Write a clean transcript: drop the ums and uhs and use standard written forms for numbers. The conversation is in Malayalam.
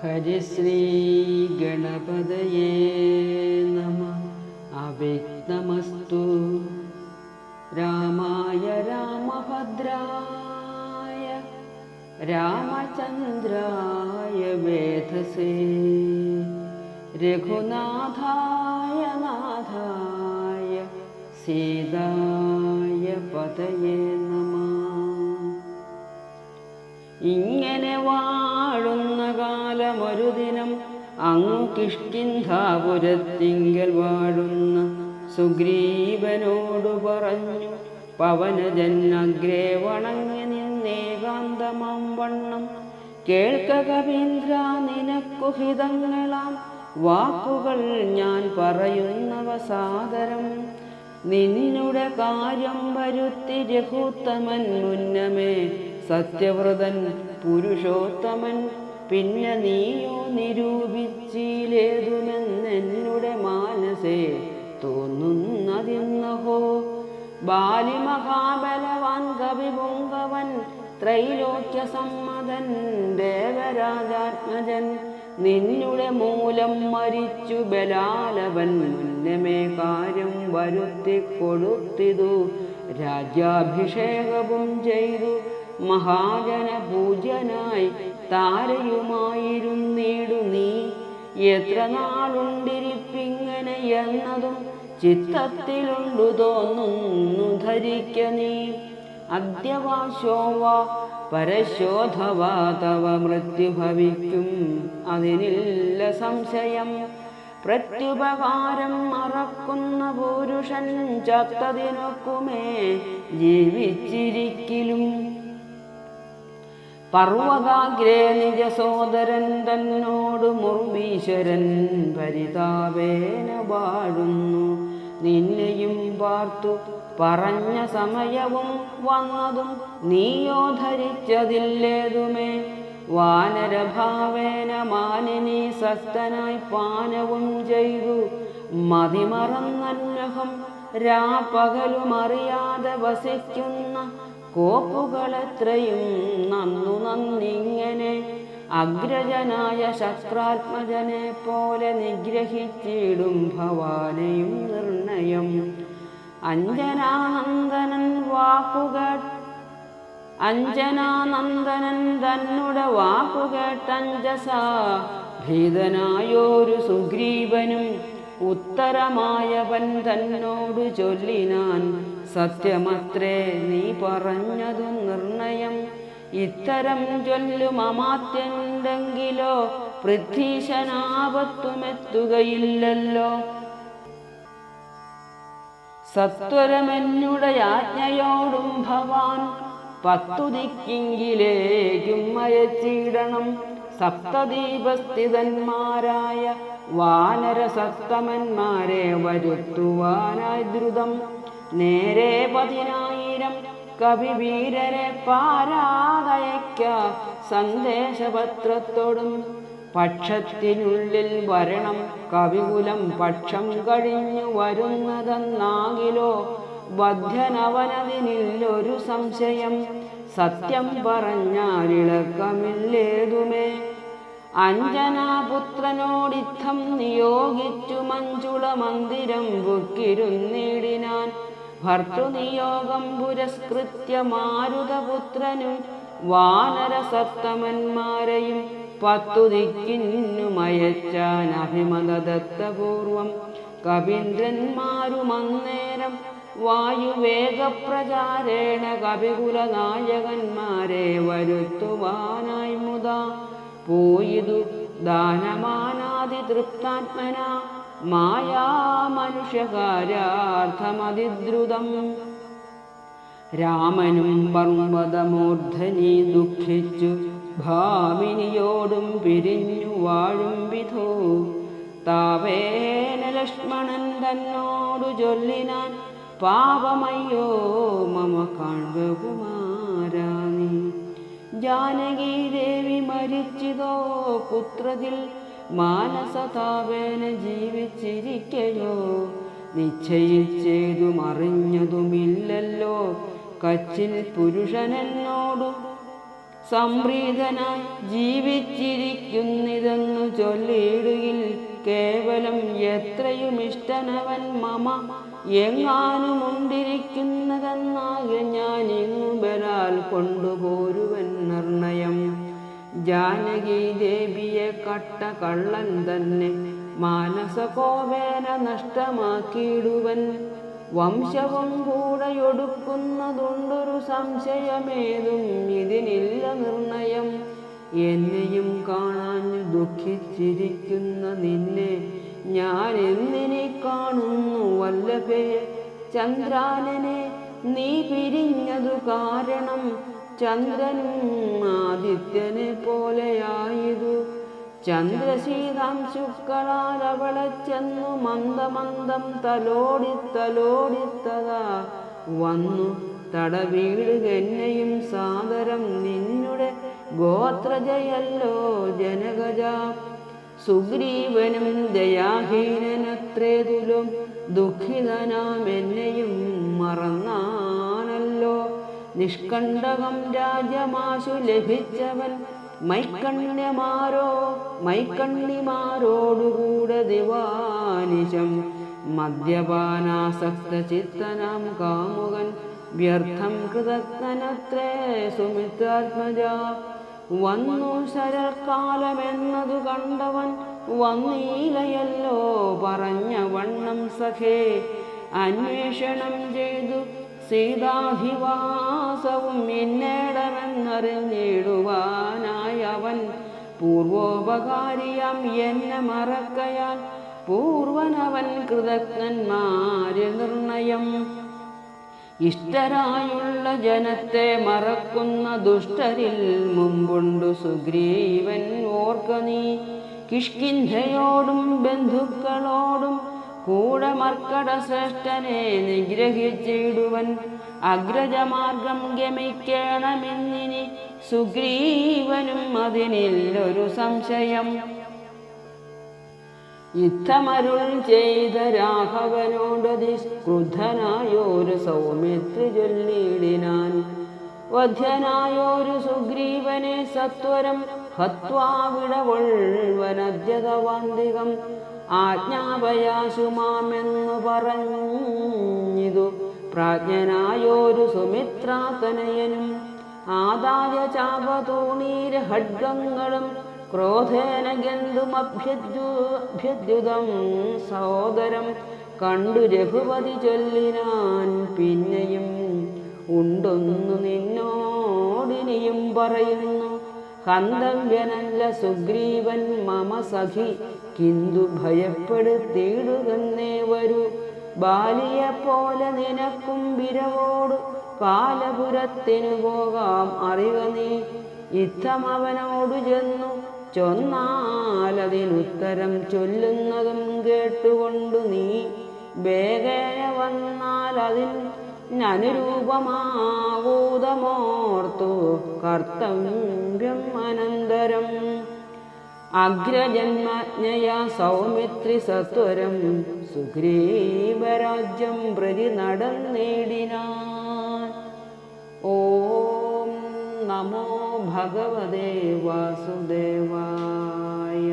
ഹരിശ്രീ ഗണപതയേ നമഃ. അവ്യക്തമസ്തു. രാമായ രാമഭദ്രായ രാമചന്ദ്രായ വേധസേ രഘുനാഥായ നാഥായ സീതായ പതയേ നമഃ. ഇങ്ങനെ വാഴുന്ന കാലമൊരു ദിനം അങ്ങു കിഷ്കിന്ധാപുരത്തിങ്കൽ വാഴുന്ന സുഗ്രീവനോടു പറഞ്ഞു, പവനജൻ അഗ്രേ വണങ്ങി നിന്നേകാന്തമാം വണ്ണം കേൾക്ക കവീന്ദ്ര, നിനക്കു ഹിതങ്ങളാം വാക്കുകൾ ഞാൻ പറയുന്നവ സാദരം. നിന്നുടെ കാര്യം വരുത്തി രഘുത്തമൻ മുന്നമേ സത്യവ്രതൻ പുരുഷോത്തമൻ, പിന്നെ നീയോ നിരൂപിച്ചിലേതുമെന്നെന്നുടെ മാനസേ തോന്നുന്നതിന്നഹോ. ബാലിമഹാബലവാൻ കവിപുങ്കവൻ ത്രൈലോക്യ സമ്മതൻ ദേവരാജാത്മജൻ, നിന്നുടെ മൂലം മരിച്ചു ബലാലവൻ മുന്നമേ കാര്യം വരുത്തി കൊടുത്തിതു. രാജ്യാഭിഷേകവും ചെയ്തു മഹാജന പൂജ്യനായി താരയുമായിരുന്നീടു നീ. എത്ര നാളുണ്ടിരിപ്പിങ്ങനെ എന്നതും ചിത്തത്തിലുണ്ടു തോന്നുന്നു ധരിക്ക നീ. അദ്യവാശോവാ പരശോധവാ തവ മൃത്യു ഭവിക്കും, അതിനില്ല സംശയം. പ്രത്യുപകാരം മറക്കുന്ന പുരുഷൻ ചത്തതിനൊക്കുമേ ജീവിച്ചിരിക്കലും. പർവ്വതാഗ്രേ നിജ സോദരൻ തന്നോട് മുർവീശ്വരൻ പരിതാപേന വാഴുന്നു. നിന്നെയും പാർത്തു പറഞ്ഞ സമയവും വന്നതും നീയോ ധരിച്ചതില്ലേതുമേ. വാനരഭാവേന മാനിനി സക്തനായി പാനവും ചെയ്തു മതിമറന്നന്വഹം രാപ്പകലുമറിയാതെ വസിക്കുന്ന കോപ്പുകളെത്രയും നന്നിങ്ങനെ. അഗ്രജനായ ശക്രാത്മജനെ പോലെ നിഗ്രഹിച്ചിടും ഭവാനെയും നിർണയം. അഞ്ജനാനന്ദനൻ തന്നുടെ വാക്കുകേട്ടഞ്ജസാ ഭീതനായോരു സുഗ്രീവനും ഉത്തരമായവൻ തന്നോടു ചൊല്ലിനാൻ, സത്യമത്രേ നീ പറഞ്ഞതു നിർണയം. ഇത്തരം ചൊല്ലും അമാത്യനുണ്ടെങ്കിലോ പൃഥ്വീശനാപത്തുമെത്തുകയില്ലല്ലോ. സത്വരമെന്നുടെ യാജ്ഞയോടും ഭവാൻ 10 ദിക്കിങ്കിലേക്കും അയച്ചിടണം. സപ്തദീപസ്ഥിതന്മാരായ വാനരസത്തമന്മാരെ വരുത്തുവാനായി ദ്രുതം. നേരെ 10,000 കവിവീരരെ പാരാതയക്ക സന്ദേശപത്രത്തോടും. പക്ഷത്തിനുള്ളിൽ വരണം കവികുലം പക്ഷം കഴിഞ്ഞു വരുന്നതെന്നാകിലോ ബദ്ധ്യനവനതിനില്ലൊരു സംശയം. സത്യം പറഞ്ഞാലിളക്കമില്ലേതുമേ. അഞ്ജനാപുത്രനോടിത്തം നിയോഗിച്ചു മഞ്ജുള മന്ദിരം ബുക്കിരുന്നിടിനാൻ. ഭർത്തൃനിയോഗം പുരസ്കൃത്യ മാരുതപുത്രനും വാനരസത്തമന്മാരെയും 10 ദിക്കിന്നുമയച്ചാൻ അഭിമതദത്തപൂർവം. കവീന്ദ്രന്മാരുമന്നേരം വായുവേഗപ്രചാരേണ കവികുലനായകന്മാരെ വരുത്തുവാനായി മുതാ പോയിതു ദാനമാനാദി തൃപ്താത്മന മായാമനുഷ്യകാര്യാർത്ഥമതിദ്രുതം. രാമനും പർവ്വതമൂർധനി ദുഃഖിച്ചു ഭാമിനിയോടും പിരിഞ്ഞു വാഴും വിധോ. താവേന ലക്ഷ്മണൻ തന്നോടു ചൊല്ലിനാൻ, പാപമയ്യോ മമ കാൺകുമാരാനി. ജാനകി ദേവി മരിച്ചിതോ പുത്രതിൽ മാനസതാപേന ജീവിച്ചിരിക്കയോ. നിശ്ചയിച്ചേതും അറിഞ്ഞതുമില്ലല്ലോ കച്ചിൽ പുരുഷനെന്നോടു സംപ്രീതനായി ജീവിച്ചിരിക്കുന്നിതെന്നു ചൊല്ലിയിടുകിൽ കേവലം എത്രയുമിഷ്ടനവൻ മമ എങ്ങാനുമുണ്ടിരിക്കുന്നതെന്നാകെ ഞാൻ ഇങ്ങു ബലാൽ കൊണ്ടുപോരുവൻ നിർണയം. ജാനകി ദേവിയെ കട്ട കള്ളൻ തന്നെ മാനസകോപേന നഷ്ടമാക്കിയിടുവൻ. വംശവും കൂടെയൊടുക്കുന്നതുണ്ടൊരു സംശയമേതും ഇതിനില്ല നിർണയം. എന്നെയും കാണാഞ്ഞു ദുഃഖിച്ചിരിക്കുന്ന നിന്നെ ഞാൻ എന്തിനെ കാണുന്നു വല്ലഭേ. ചന്ദ്രാനനെ നീ പിരിഞ്ഞതു കാരണം ചന്ദ്രനും ആദിത്യനെ പോലെയായതു. ചന്ദ്രശീതാംശുക്കളാൽ അവളെ ചെന്നു മന്ദമന്ദം തലോടിത്തതാ വന്നു തടവീടുക എന്നെയും സാദരം നിന്നുടെ ഗോത്രജയല്ലോ ജനകജ. സുഗ്രീവനും ദയാഹീനനത്രേതുലും ദുഃഖിതനാം എന്നെയും മറന്നാനല്ലോ. നിഷ്കണ്ടകം രാജ്യമാശു ലഭിച്ചവൻ മൈക്കണ്ണിമാരോടുകൂടെ ദിവാനിശം മദ്യപാനാസക്ത ചിത്തനാം കാമുകൻ വ്യർത്ഥം കൃതജ്ഞനത്രേ സുമിത്രാത്മജ. വന്നു ശരൽക്കാലമെന്നതു കണ്ടവൻ വന്നീലയല്ലോ പറഞ്ഞ വണ്ണം സഖേ. അന്വേഷണം ചെയ്തു സീതാധിവാസവും ഇന്നേടമെന്നറിഞ്ഞിടുവാനായവൻ പൂർവോപകാരിയാം എന്നെ മറക്കയാൽ പൂർവനവൻ കൃതജ്ഞന്മാരിൽ നിർണയം. ഇഷ്ടരായുള്ള ജനത്തെ മറക്കുന്ന ദുഷ്ടരിൽ മുമ്പുണ്ടു സുഗ്രീവൻ ഓർക്ക നീ. കിഷ്കിന്ധയോടും ബന്ധുക്കളോടും കൂടെ മർക്കട ശ്രേഷ്ഠനെ നിഗ്രഹിച്ചിടുവൻ. അഗ്രജമാർഗം ഗമിക്കണമെന്നിനി സുഗ്രീവനും അതിനില്ലൊരു സംശയം. യുദ്ധമരുൾ ചെയ്ത രാഘവനോടതി ക്രുദ്ധനായോരു സൗമിത്രി ചൊല്ലിയിടിനാൻ. വധ്യനായോരു സുഗ്രീവനെ സത്വരം ഹത്വാ വിടകൊൾവനദ്യതവാന്തികം. ആജ്ഞാപയാശുമാമെന്നു പറഞ്ഞിതു പ്രാജ്ഞനായോരു സുമിത്രാതനയനും. ആദായ ചാപതൂണീര ഖഡ്ഗങ്ങളും ക്രോധേന ഗന്ധുമഭ്യദ്യുതം സഹോദരം കണ്ടു രഘുപതി ചൊല്ലിനാൻ. പിന്നെയും ഉണ്ടൊന്നു നിന്നോടിനിയും പറയുന്നു. ഹന്തവ്യനല്ല സുഗ്രീവൻ മമ സഖി കിന്തു ഭയപ്പെടുത്തിയിടുകന്നേ വരൂ. ബാലിയെപ്പോലെ നിനക്കും വിരവോട് കാലപുരത്തിനു പോകാം അറിവ നീ. യുദ്ധമവനോടു ചെന്നു ചൊന്നാലതിനുത്തരം ചൊല്ലുന്നതും കേട്ടുകൊണ്ടു നീ വേഗേന വന്നാൽ അതിനനുരൂപമാവൂതമോർത്തു കർത്തവ്യം അനന്തരം. അഗ്രജന്മജ്ഞയാ സൗമിത്രി സത്വരം സുഗ്രീവരാജ്യം പ്രതി നടന്നേടിനാൻ. ഓം നമോ ഭഗവതേ വാസുദേവായ.